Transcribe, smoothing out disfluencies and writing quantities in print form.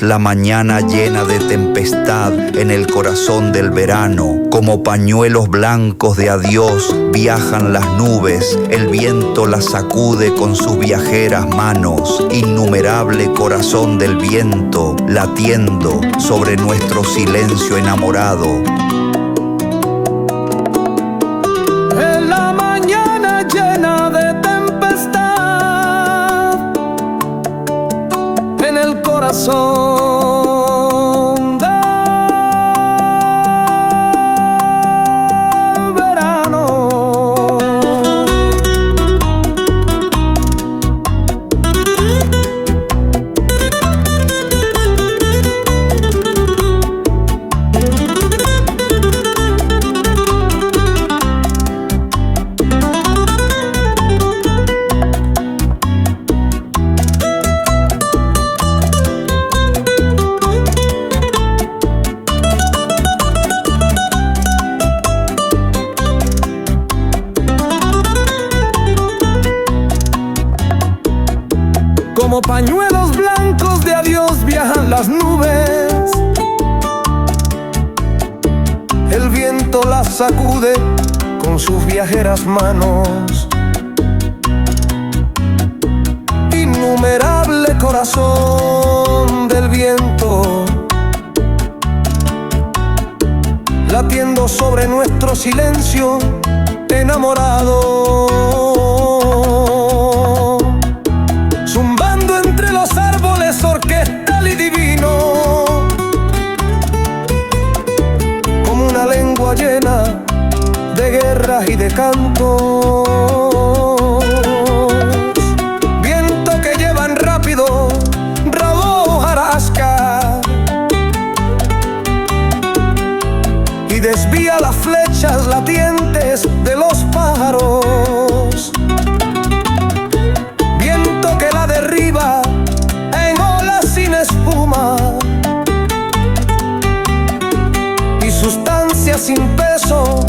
Es la mañana llena de tempestad en el corazón del verano. Como pañuelos blancos de adiós viajan las nubes, el viento las sacude con sus viajeras manos. Innumerable corazón del viento latiendo sobre nuestro silencio enamorado. En la mañana llena de tempestad, en el corazón del verano. Como pañuelos blancos de adiós viajan las nubes, el viento las sacude con sus viajeras manos. Innumerable corazón del viento latiendo sobre nuestro silencio enamorado. Zumbando entre los árboles orquestal y divino, como una lengua llena de guerras y de cantos. Viento que llevan rápido rabo hojarasca y desvía las flechas latientes de los pájaros. Viento que la derriba en olas sin espuma y sustancia sin peso